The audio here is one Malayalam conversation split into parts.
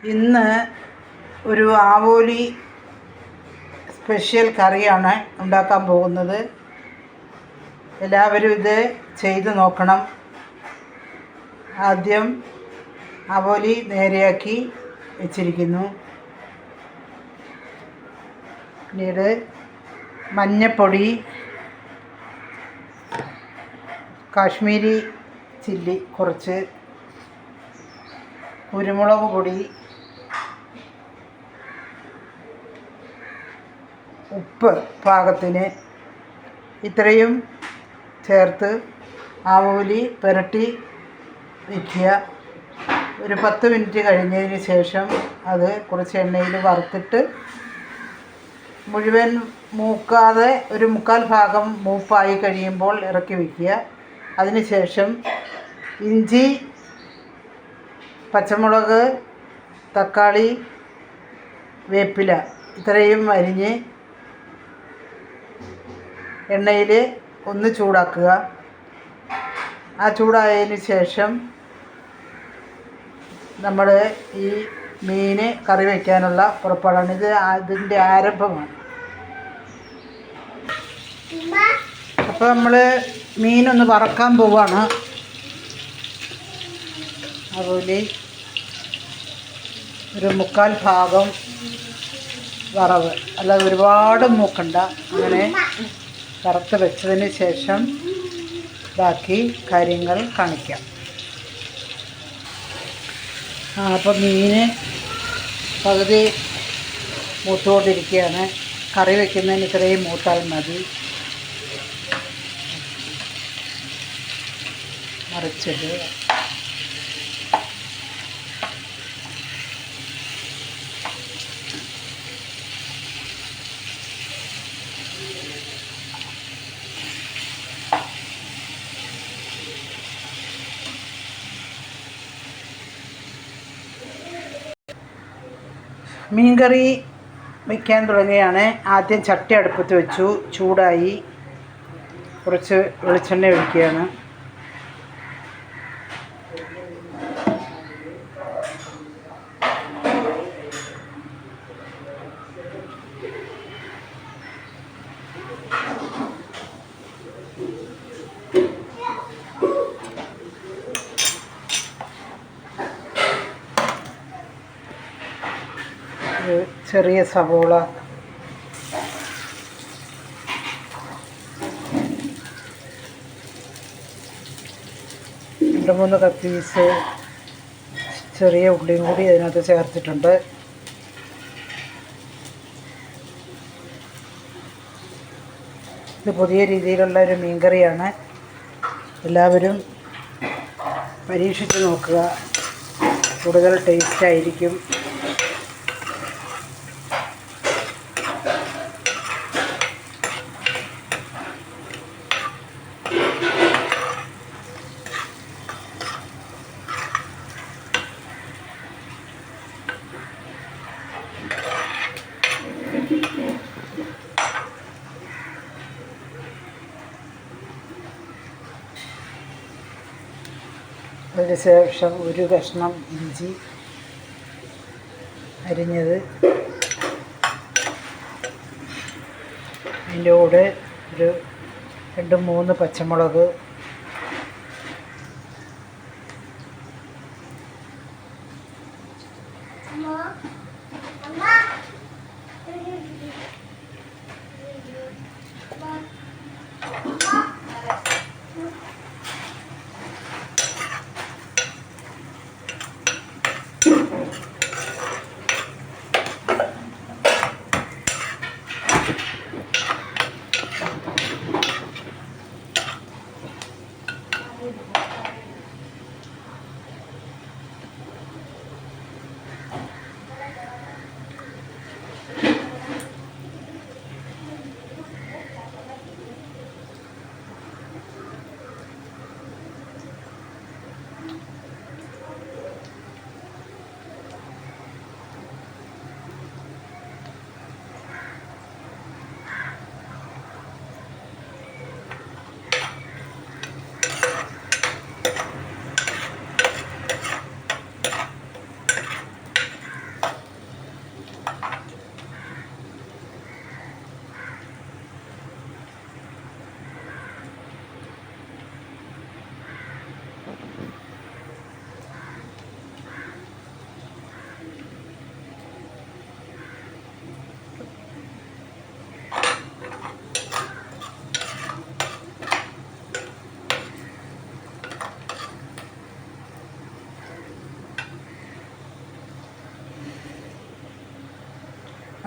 ഇന്ന് ഒരു ആവോലി സ്പെഷ്യൽ കറിയാണ് ഉണ്ടാക്കാൻ പോകുന്നത്. എല്ലാവരും ഇത് ചെയ്ത് നോക്കണം. ആദ്യം ആവോലി നേരെയാക്കി വെച്ചിരിക്കുന്നു. പിന്നീട് മഞ്ഞൾപ്പൊടി, കാശ്മീരി ചില്ലി കുറച്ച്, കുരുമുളക് പൊടി, ഉപ്പ് പാകത്തിന്, ഇത്രയും ചേർത്ത് ആവോലി പുരട്ടി വയ്ക്കുക. ഒരു 10 മിനിറ്റ് കഴിഞ്ഞതിന് ശേഷം അത് കുറച്ച് എണ്ണയിൽ വറുത്തിട്ട് മുഴുവൻ മൂക്കാതെ ഒരു 1/4 ഭാഗം മൂപ്പായി കഴിയുമ്പോൾ ഇറക്കി വയ്ക്കുക. അതിനുശേഷം ഇഞ്ചി, പച്ചമുളക്, തക്കാളി, വേപ്പില ഇത്രയും അരിഞ്ഞ് എണ്ണയിൽ ഒന്ന് ചൂടാക്കുക. ആ ചൂടായതിന് ശേഷം നമ്മൾ ഈ മീൻ കറി വയ്ക്കാനുള്ള പുറപ്പാടാണ്. അതിൻ്റെ ആരംഭമാണ്. അപ്പോൾ നമ്മൾ മീനൊന്ന് വറക്കാൻ പോവാണ്. അതുപോലെ ഒരു 1/4 ഭാഗം വറവ്, അല്ലാതെ ഒരുപാട് മൂക്കണ്ട. അങ്ങനെ വറുത്ത് വെച്ചതിന് ശേഷം ബാക്കി കാര്യങ്ങൾ കാണിക്കാം. അപ്പോൾ മീൻ പകുതി മൂത്തുകൊണ്ടിരിക്കുകയാണ്. കറി വയ്ക്കുന്നതിന് ഇത്രയും മൂത്താൽ മതി. മറിച്ചിട്ട് മീൻകറി വയ്ക്കാൻ തുടങ്ങുകയാണ്. ആദ്യം ചട്ടി അടുപ്പത്ത് വെച്ചു. ചൂടായി. കുറച്ച് വെളിച്ചെണ്ണ ഒഴിക്കുകയാണ്. ചെറിയ സവോള, 2-3 കത്തി പീസ് ചെറിയ ഉള്ളിയും കൂടി അതിനകത്ത് ചേർത്തിട്ടുണ്ട്. ഇത് പുതിയ രീതിയിലുള്ള ഒരു മീൻകറിയാണ്. എല്ലാവരും പരീക്ഷിച്ച് നോക്കുക. കൂടുതൽ ടേസ്റ്റായിരിക്കും. അതിന് ശേഷം ഒരു കഷ്ണം ഇഞ്ചി അരിഞ്ഞത്, അതിൻ്റെ കൂടെ ഒരു 2-3 പച്ചമുളക്,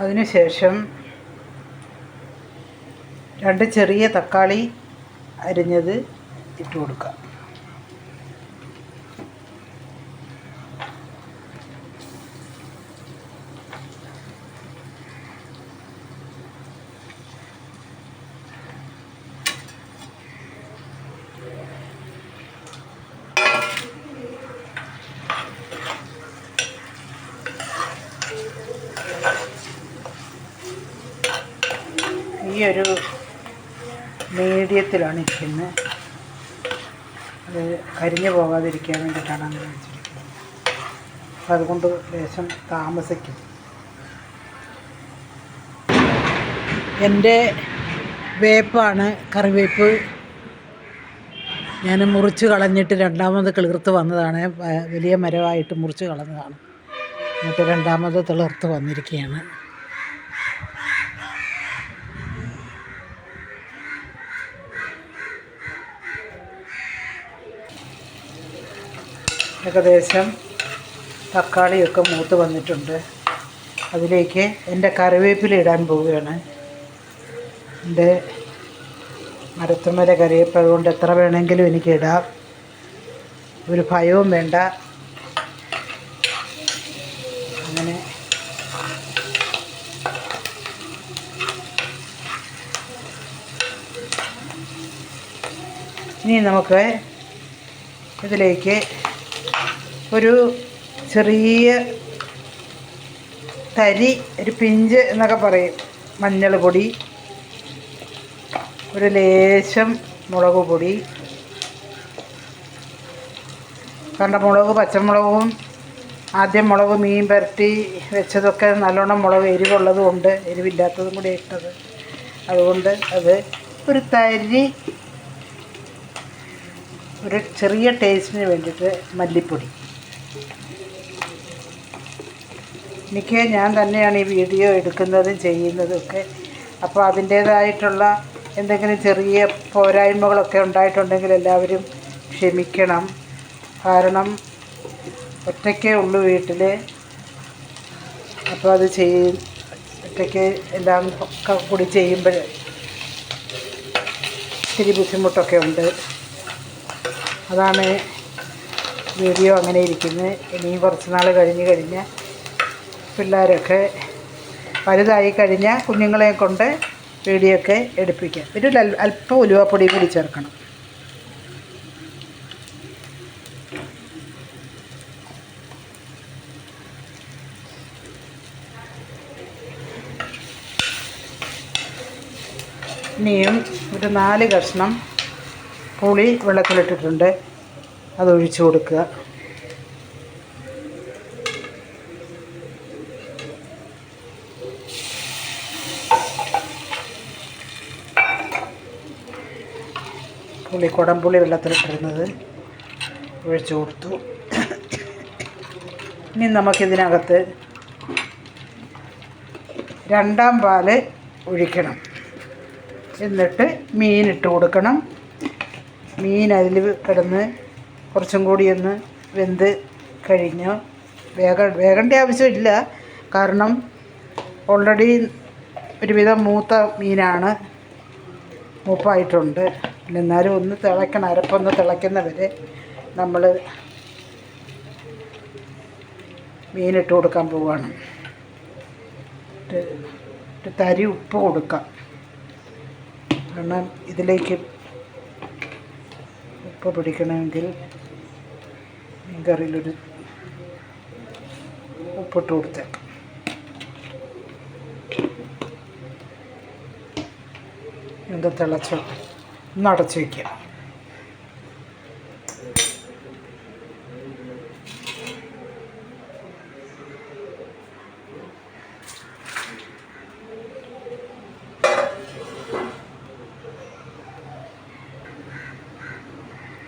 അതിനുശേഷം 2 ചെറിയ തക്കാളി അരിഞ്ഞത് ഇട്ട് കൊടുക്കാം. ഈ ഒരു മീഡിയത്തിലാണ് ഇരിക്കുന്നത്. അത് കരിഞ്ഞു പോകാതിരിക്കാൻ വേണ്ടിയിട്ടാണ് അങ്ങനെ വെച്ചിരിക്കുന്നത്. അപ്പോൾ അതുകൊണ്ട് ലേശം താമസിക്കും. എൻ്റെ വേപ്പാണ്, കറിവേപ്പ് ഞാൻ മുറിച്ച് കളഞ്ഞിട്ട് രണ്ടാമത് കിളിർത്ത് വന്നതാണ്. വലിയ മരമായിട്ട് മുറിച്ച് കളഞ്ഞതാണ്. എന്നിട്ട് രണ്ടാമത് തിളിർത്ത് വന്നിരിക്കുകയാണ്. ഏകദേശം തക്കാളിയൊക്കെ മൂത്ത് വന്നിട്ടുണ്ട്. അതിലേക്ക് എൻ്റെ കറിവേപ്പില ഇടാൻ പോവുകയാണ്. എൻ്റെ മരത്തുമ്മല കറിവേപ്പ്, അതുകൊണ്ട് എത്ര വേണമെങ്കിലും എനിക്ക് ഇടാം. ഒരു ഭയവും വേണ്ട. അങ്ങനെ ഇനി നമുക്ക് ഇതിലേക്ക് ഒരു ചെറിയ തരി, ഒരു പിഞ്ച് എന്നൊക്കെ പറയും, മഞ്ഞൾ പൊടി, ഒരു ലേശം മുളക് പൊടി. കണ്ടമുളക്, പച്ചമുളകും, ആദ്യം മുളക് മീൻ പുരട്ടി വെച്ചതൊക്കെ നല്ലോണം മുളക് എരിവുള്ളതും ഉണ്ട്, എരിവില്ലാത്തതും കൂടി ഇട്ടത്. അതുകൊണ്ട് അത് ഒരു തരി, ഒരു ചെറിയ ടേസ്റ്റിന് വേണ്ടിയിട്ട് മല്ലിപ്പൊടി. ഞാൻ തന്നെയാണ് ഈ വീഡിയോ എടുക്കുന്നതും ചെയ്യുന്നതും ഒക്കെ. അപ്പോൾ അതിൻ്റേതായിട്ടുള്ള എന്തെങ്കിലും ചെറിയ പോരായ്മകളൊക്കെ ഉണ്ടായിട്ടുണ്ടെങ്കിൽ എല്ലാവരും ക്ഷമിക്കണം. കാരണം ഒറ്റയ്ക്കേ ഉള്ളൂ വീട്ടിൽ. അപ്പോൾ അത് ഒറ്റയ്ക്ക് എല്ലാം കൂടി ചെയ്യുമ്പോൾ ഇത്തിരി ബുദ്ധിമുട്ടൊക്കെ ഉണ്ട്. അതാണ് വീഡിയോ അങ്ങനെ ഇരിക്കുന്നത്. ഇനിയും കുറച്ച് നാൾ കഴിഞ്ഞ് പിള്ളേരൊക്കെ വലുതായി കഴിഞ്ഞാൽ കുഞ്ഞുങ്ങളെ കൊണ്ട് വീഡിയോ ഒക്കെ എടുപ്പിക്കാം. ഒരു അല്പം ഉലുവാപ്പൊടി കൂടി ചേർക്കണം. ഇനിയും ഒരു 4 കഷ്ണം പുളി വെള്ളത്തിലിട്ടിട്ടുണ്ട്, അതൊഴിച്ച് കൊടുക്കുക. കുടംപുളി വെള്ളത്തിലിട്ടിരുന്നത് ഒഴിച്ച് കൊടുത്തു. ഇനി നമുക്കിതിനകത്ത് 2ാം പാല് ഒഴിക്കണം. എന്നിട്ട് മീനിട്ട് കൊടുക്കണം. മീൻ അതിൽ കിടന്ന് കുറച്ചും കൂടി ഒന്ന് വെന്ത് കഴിഞ്ഞ് വേകേണ്ട ആവശ്യമില്ല. കാരണം ഓൾറെഡി ഒരുവിധം മൂത്ത മീനാണ്, മൂപ്പായിട്ടുണ്ട്. എന്നാലും ഒന്ന് തിളയ്ക്കണം. അരപ്പൊന്ന് തിളയ്ക്കുന്നവരെ നമ്മൾ മീനിട്ട് കൊടുക്കാൻ പോവുകയാണ്. ഒരു തരി ഉപ്പ് കൊടുക്കാം. കാരണം ഇതിലേക്ക് ഉപ്പ് പിടിക്കണമെങ്കിൽ മീൻ കറിയിലൊരു ഉപ്പിട്ട് കൊടുത്തേക്കാം. ഇത് തിളച്ചോട്ടെ. ഒന്ന് അടച്ചു വയ്ക്കാം.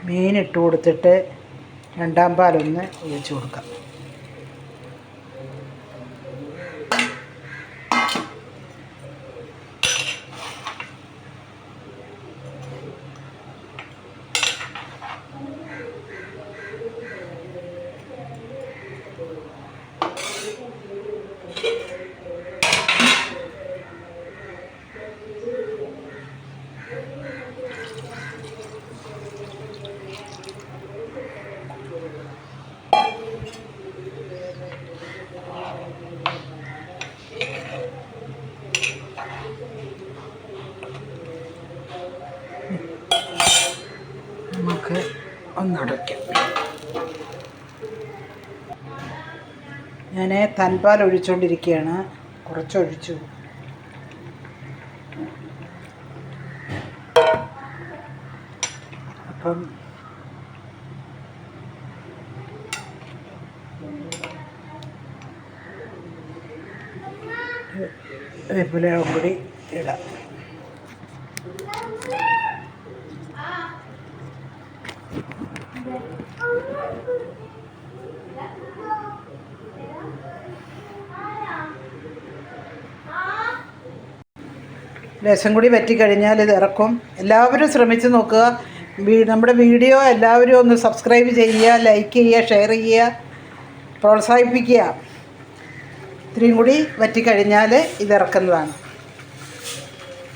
മീനിട്ട് കൊടുത്തിട്ട് 2ാം പാലൊന്ന് ഒഴിച്ച് കൊടുക്കാം. ഒന്നടയ്ക്കും. ഞാൻ തൻപാൽ ഒഴിച്ചുകൊണ്ടിരിക്കുകയാണ്. കുറച്ചൊഴിച്ചു. അപ്പം വേപ്പിലയും കൂടി ഇടാം. ലേശം കൂടി വറ്റിക്കഴിഞ്ഞാൽ ഇത് ഇറക്കും. എല്ലാവരും ശ്രമിച്ച് നോക്കുക. നമ്മുടെ വീഡിയോ എല്ലാവരും ഒന്ന് സബ്സ്ക്രൈബ് ചെയ്യുക, ലൈക്ക് ചെയ്യുക, ഷെയർ ചെയ്യുക, പ്രോത്സാഹിപ്പിക്കുക. ഇത്രയും കൂടി വറ്റിക്കഴിഞ്ഞാൽ ഇത് ഇറക്കുന്നതാണ്.